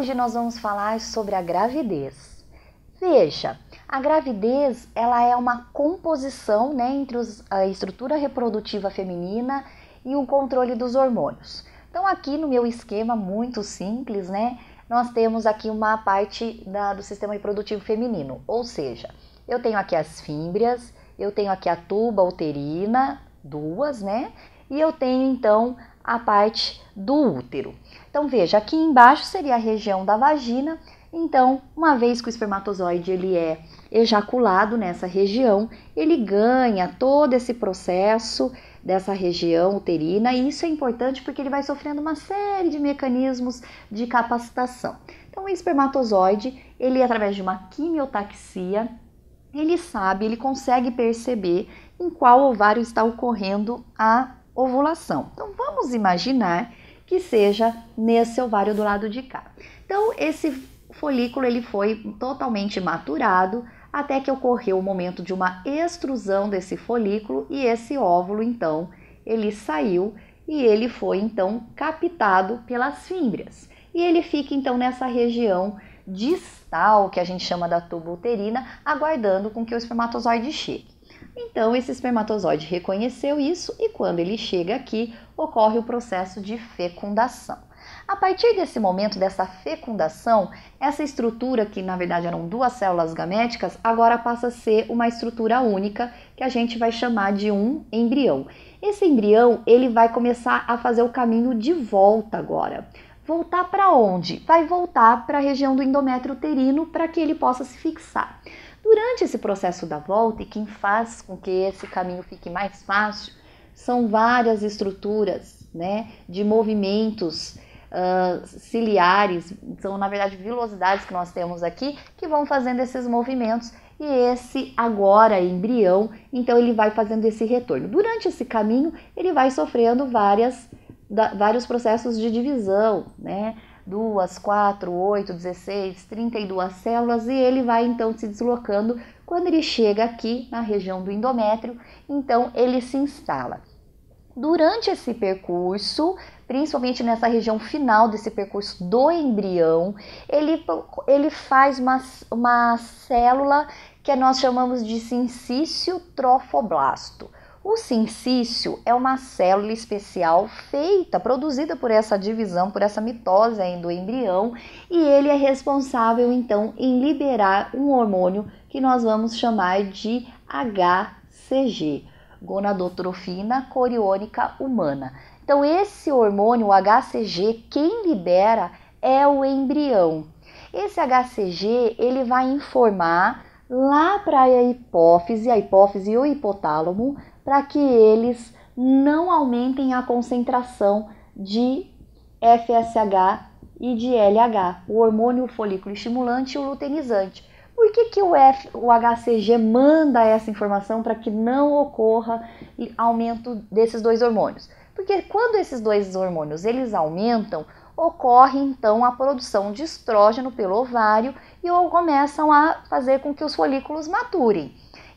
Hoje nós vamos falar sobre a gravidez. Veja, a gravidez ela é uma composição, entre a estrutura reprodutiva feminina e o controle dos hormônios. Então aqui no meu esquema muito simples, nós temos aqui uma parte do sistema reprodutivo feminino, ou seja, eu tenho aqui as fímbrias, eu tenho aqui a tuba uterina, duas, e eu tenho então a parte do útero. Então veja, aqui embaixo seria a região da vagina. Então, uma vez que o espermatozoide ele é ejaculado nessa região, ele ganha todo esse processo dessa região uterina, e isso é importante porque ele vai sofrendo uma série de mecanismos de capacitação. Então, o espermatozoide, ele através de uma quimiotaxia, ele consegue perceber em qual ovário está ocorrendo a ovulação. Então, vamos imaginar que seja nesse ovário do lado de cá. Então, esse folículo ele foi totalmente maturado até que ocorreu o momento de uma extrusão desse folículo e esse óvulo, então, ele saiu e ele foi, então, captado pelas fímbrias. E ele fica, então, nessa região distal, que a gente chama da tuba uterina, aguardando com que o espermatozoide chegue. Então, esse espermatozoide reconheceu isso e quando ele chega aqui, ocorre o processo de fecundação. A partir desse momento, dessa fecundação, essa estrutura, que na verdade eram duas células gaméticas, agora passa a ser uma estrutura única, que a gente vai chamar de um embrião. Esse embrião, ele vai começar a fazer o caminho de volta agora. Voltar para onde? Vai voltar para a região do endométrio uterino para que ele possa se fixar. Durante esse processo da volta, e quem faz com que esse caminho fique mais fácil, são várias estruturas, de movimentos ciliares, são na verdade vilosidades que nós temos aqui, que vão fazendo esses movimentos, e esse agora embrião, então ele vai fazendo esse retorno. Durante esse caminho, ele vai sofrendo vários processos de divisão, 2, 4, 8, 16, 32 células, e ele vai então se deslocando. Quando ele chega aqui na região do endométrio, então ele se instala. Durante esse percurso, principalmente nessa região final desse percurso do embrião, ele faz uma célula que nós chamamos de sincício trofoblasto. O sincício é uma célula especial produzida por essa divisão, por essa mitose aí do embrião, e ele é responsável então em liberar um hormônio que nós vamos chamar de HCG, gonadotrofina coriônica humana. Então esse hormônio, o HCG, quem libera é o embrião. Esse HCG ele vai informar lá para a hipófise e o hipotálamo, para que eles não aumentem a concentração de FSH e de LH, o hormônio folículo estimulante e o luteinizante. Por que o HCG manda essa informação para que não ocorra aumento desses dois hormônios? Porque quando esses dois hormônios eles aumentam, ocorre então a produção de estrógeno pelo ovário e começam a fazer com que os folículos maturem.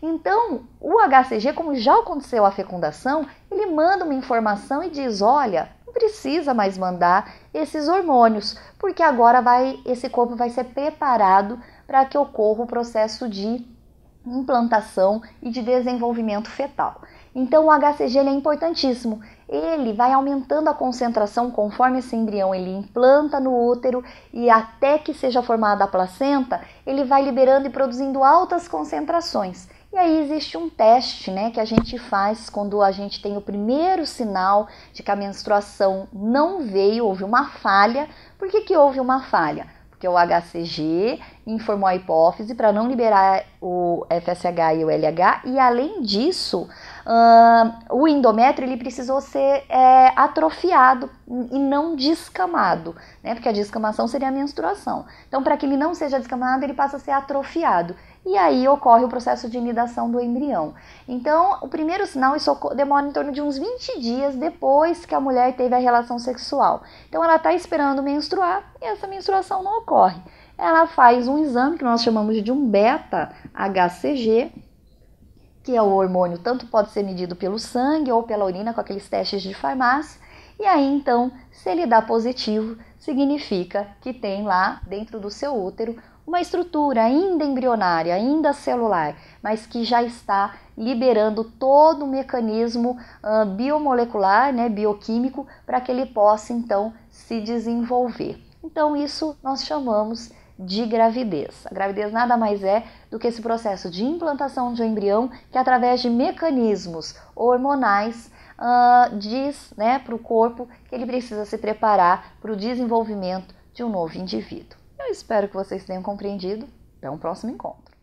Então, o HCG, como já aconteceu a fecundação, ele manda uma informação e diz, olha, não precisa mais mandar esses hormônios, porque agora esse corpo vai ser preparado para que ocorra o processo de implantação e de desenvolvimento fetal. Então, o HCG ele é importantíssimo. Ele vai aumentando a concentração conforme esse embrião ele implanta no útero e até que seja formada a placenta, ele vai liberando e produzindo altas concentrações. E aí existe um teste, que a gente faz quando a gente tem o primeiro sinal de que a menstruação não veio, houve uma falha. Por que houve uma falha? Porque o HCG informou a hipófise para não liberar o FSH e o LH, e além disso, o endométrio ele precisou ser atrofiado e não descamado, porque a descamação seria a menstruação. Então, para que ele não seja descamado, ele passa a ser atrofiado. E aí ocorre o processo de nidação do embrião. Então, o primeiro sinal, isso demora em torno de uns 20 dias depois que a mulher teve a relação sexual. Então, ela está esperando menstruar e essa menstruação não ocorre. Ela faz um exame que nós chamamos de um beta-HCG, que é o hormônio, tanto pode ser medido pelo sangue ou pela urina, com aqueles testes de farmácia, E aí então, se ele dá positivo, significa que tem lá dentro do seu útero uma estrutura ainda embrionária, ainda celular, mas que já está liberando todo o mecanismo biomolecular, né, bioquímico, para que ele possa então se desenvolver. Então isso nós chamamos de gravidez. A gravidez nada mais é do que esse processo de implantação de um embrião que, através de mecanismos hormonais, diz, né, para o corpo que ele precisa se preparar para o desenvolvimento de um novo indivíduo. Eu espero que vocês tenham compreendido. Até um próximo encontro.